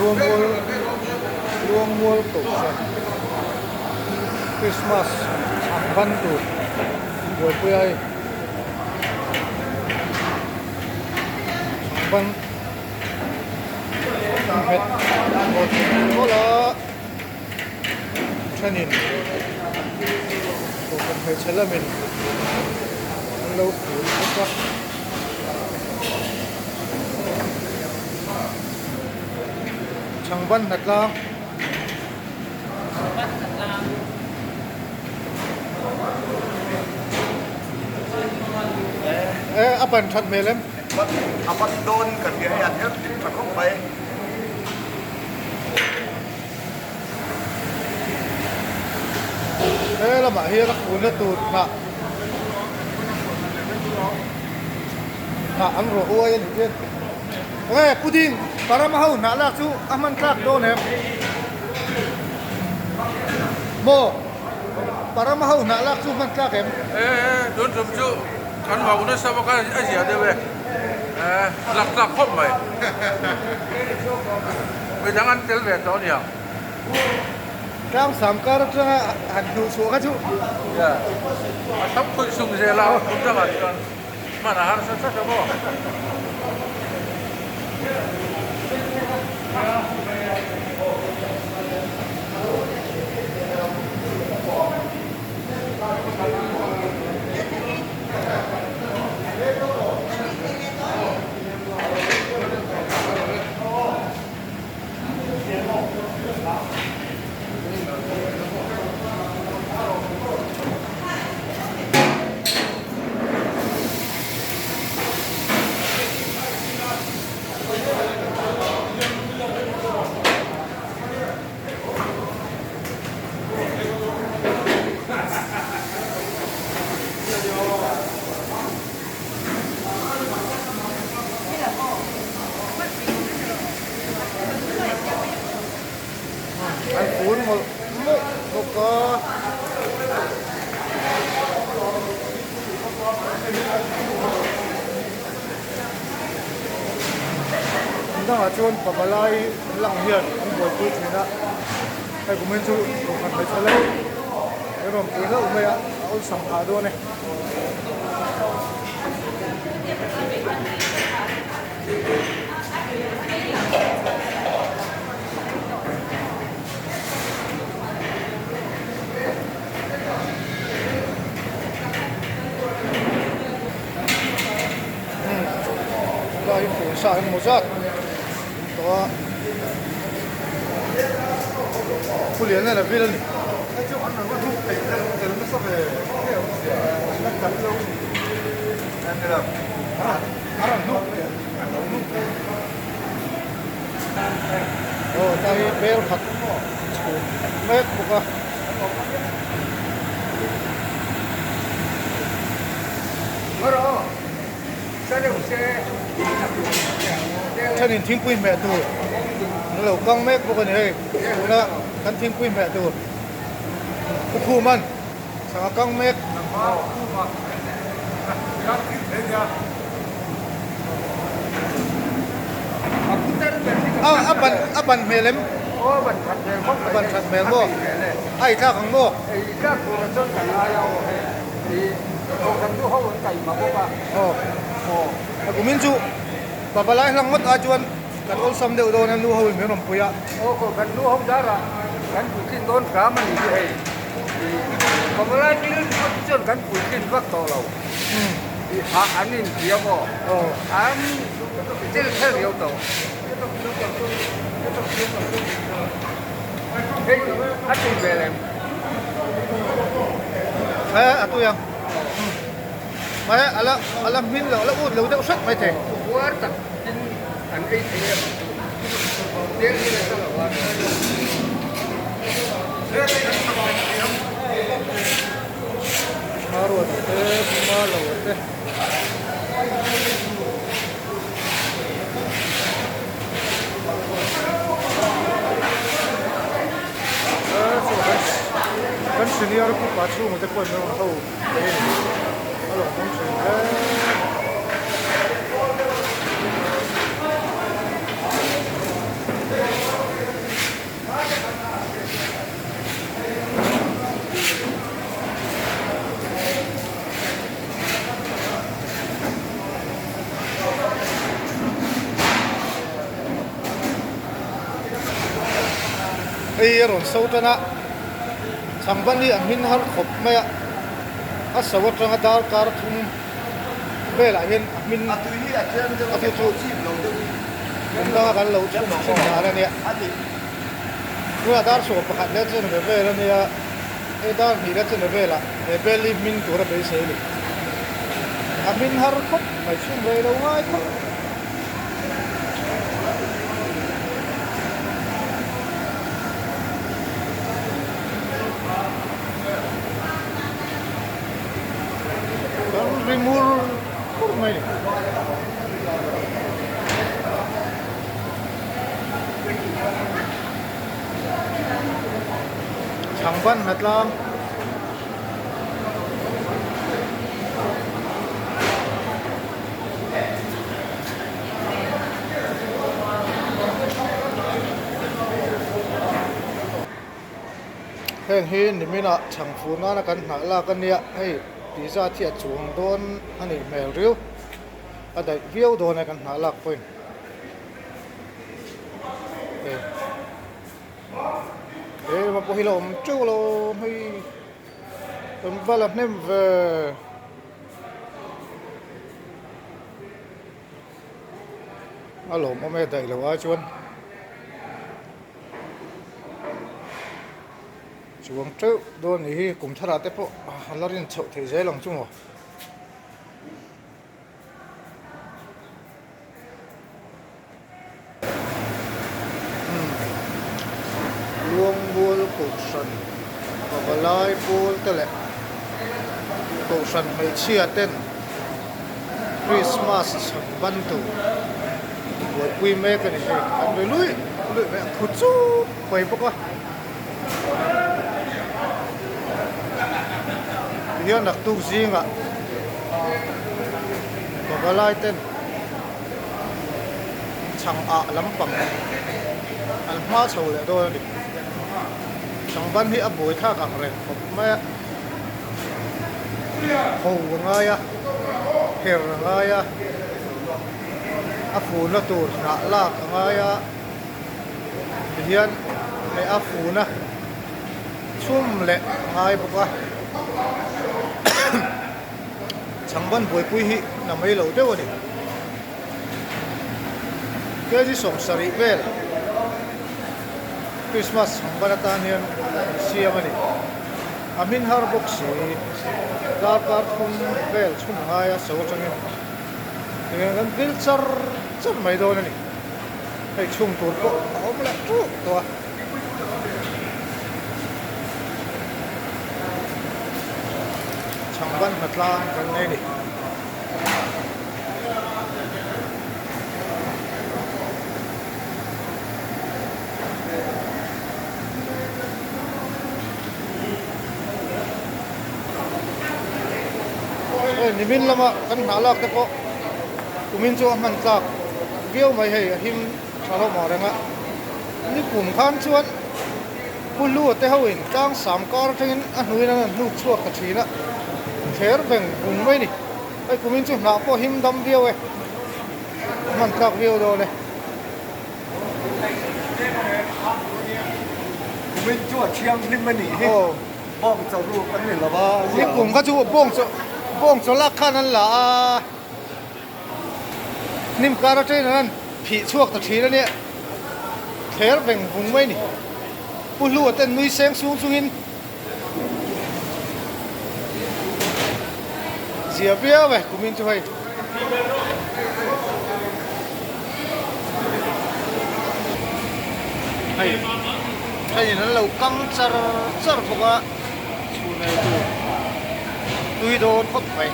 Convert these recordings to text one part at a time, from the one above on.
luang mual tổ chức Christmas văn tụ buổi khuya ấy văn hết một số là chân nhìn tụ cần phải chơi là mình lâu phủ quá chẳng văn thật là apa yang chat melem? Apa don kerjanya cukup baik. Lama hiya ka kuna tu na ang ro oy ni ke. Puding para mahau na la su aman klak don hem. Mo para mahau na la su man klak hem. Don jom ju kan mau na sama kan asia de we. Lak khop mai. Jangan tel we to ni. Kang samkar cha han du su ka chu. Ya. Sab khoi sung je la kun ta kan kan. Mana har sa sa mo. Anh cuốn một có đang ở chôn và bà lai lặng hiền buổi tối thế đó hay của mình chú của phần phải chơi lấy cái vòng cuối lớp mày ạ ôn sòng thả đua này đây phủ sa một giọt đó khu liền này là vì là đây bèo thật mét của cho nên thiên quy mẹ tù nó là con mẹ của cái này nó căn thiên quy mẹ tù khu man sang con mẹ apan melem apan chat mel mo ai ka kang mo aku minju babalai lang mat ajuan kan ol sam deu do nan lu ho me rom puya Ko kan lu hom dara kan bukin don kaman ni hai. Babalai pilih jon kan bukin wak to lo. Anin dia mo. An til khel yo to. Hey, atu belem. atu yang mai ala min lo ut lo deu sat mai the Buat tak an ai dia. Dia ni lah kalau. maru te malo te kan senior ku pachu mo te ko no ho alo kong chen ai ron so tana changban ni an min har khop mai a sawat ranga dar kar thum bela hen min à tụi hi à trên tu tu lâu đâu da kan lo chum chum na la ne à thì nu dar so pakhat le chen ve la ne e dar ni la chen ve la e beli min tur be se ni a min har khop mai chum ve lo ngai khop rimur mai Changban matlam heng hin ni mina changfuna na kan na la kan nia hei pizza thia chuang don ani mel riu adai viau don kan na lak poin mà bố hi lom chú lo hay ba lập nem về alo mà mẹ đẩy là quá chuan chuông chú đôi này cùng thà tép po là riêng chậu thế giới lòng chung à luông buôn cổ sần và lai buôn tới lệ cổ sần mấy chia tên Christmas sân ban tu buổi quy mê cái này ăn với lui mẹ khut chú quay bốc quá hiện đặc tu gì ngạ và lai tên chẳng lắm bằng ăn hoa sầu lại thôi đi chẳng ban hi aboi tha kang re khop ma ho nga ya her nga ya afu na tur na la nga ya hian me afu na chum le ngai boka chẳng ban boi pui hi na mai lo de woni ke ji som sari vel Christmas Baratanian Siamani Amin Harboxi Dakar from Bell Chumaya Sawchangin dengan Gilchar Char Maidonani Hey Chung Turko Omla Tu Toa Changban Matlan Kaneni nimin lama kan nalak te po kumin chu man tlak viau mai hei him thalo ma renga ni kum khan chuan pulu te hoin tang sam kar thengin a hnuina na nu chuak ka thina ther beng bung mai ni ai kumin chu na po him dam viau e man tlak viau do le mình chua chiang lim mani oh bom chau ru kan ni lawa ni kum ka chu bong cho lak khan an la nim kar train an phi chuak ta thina ne ther beng bung mai ni pulu ten nui seng sung sungin zia bia ve kumin chu hai hay nó lâu căng char char boka chu nei tu tui don khop mai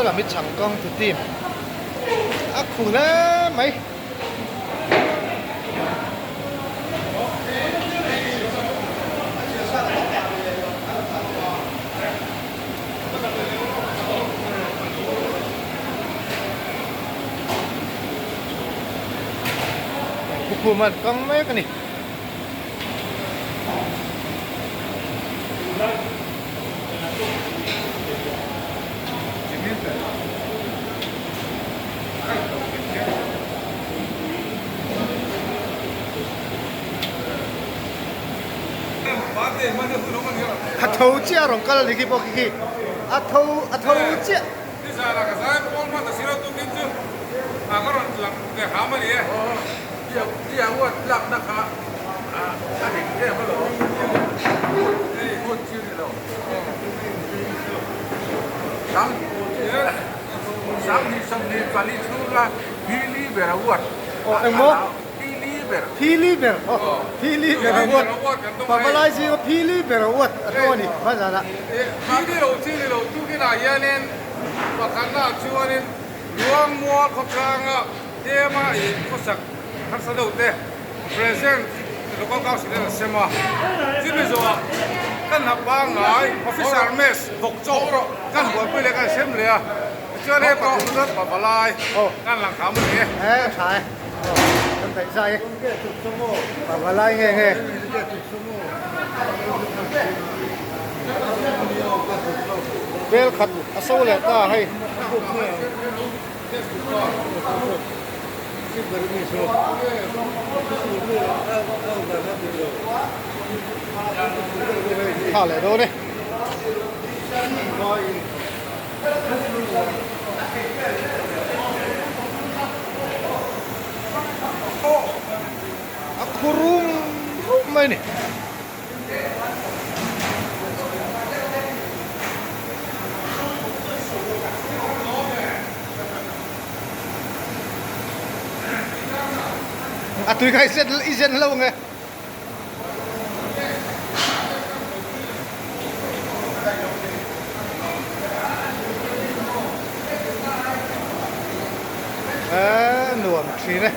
là mít chẳng căng thì tìm ác khủ nè mấy của mình căng mấy cái này à thâu chia rong cái này kia bọc kia à thâu chia đi ra là cái sai con mà ta xí đâu tôi kinh chứ à có rồi làm để khám mà đi giờ quên làm đặc khá anh định thế mà rồi đi quên chưa đi đâu sáng đi xong đi phải đi xuống là pili về là quên em mốt pili Pili berawat. Pamalai sih pili berawat. Atau ni mana nak? pili lo tu kena ya nen makana cuanin ruang muat kotranga dia mah kosak kan sadau deh present lokal kau sini semua jadi so kan apa ngai official mess doktor kan buat pilih kan semua ya cuanin pak pamalai kan langkah ni Sai. Kan tak sai. Pamalai nghe. Bel khat asal le ta hai. Thả lại đâu đây? Kurung rumah ini. Atuh guys, izin hello nge. Nuông xí này.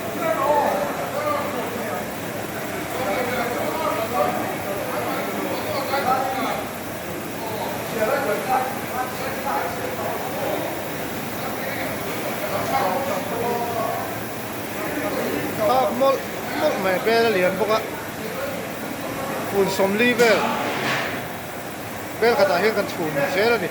Mol mày bê liền bốc á, phun xôm ly bê cả tại hiện cần chùm chế rồi đi.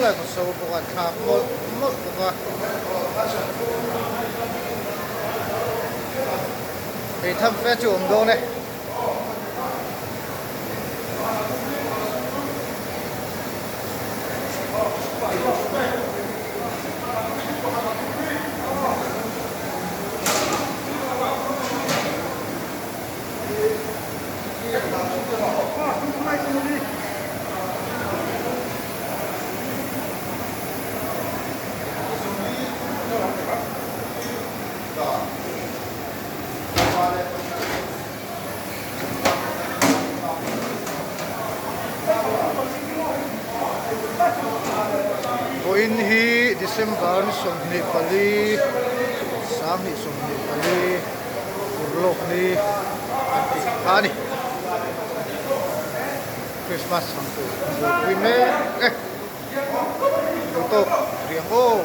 Lại một số bộ phận khác một bộ phận thì thăm phép chuồng đâu này in hi December som ni pali sang hi som ni pali urlok ni anti pani Christmas sang tu we me to riang oh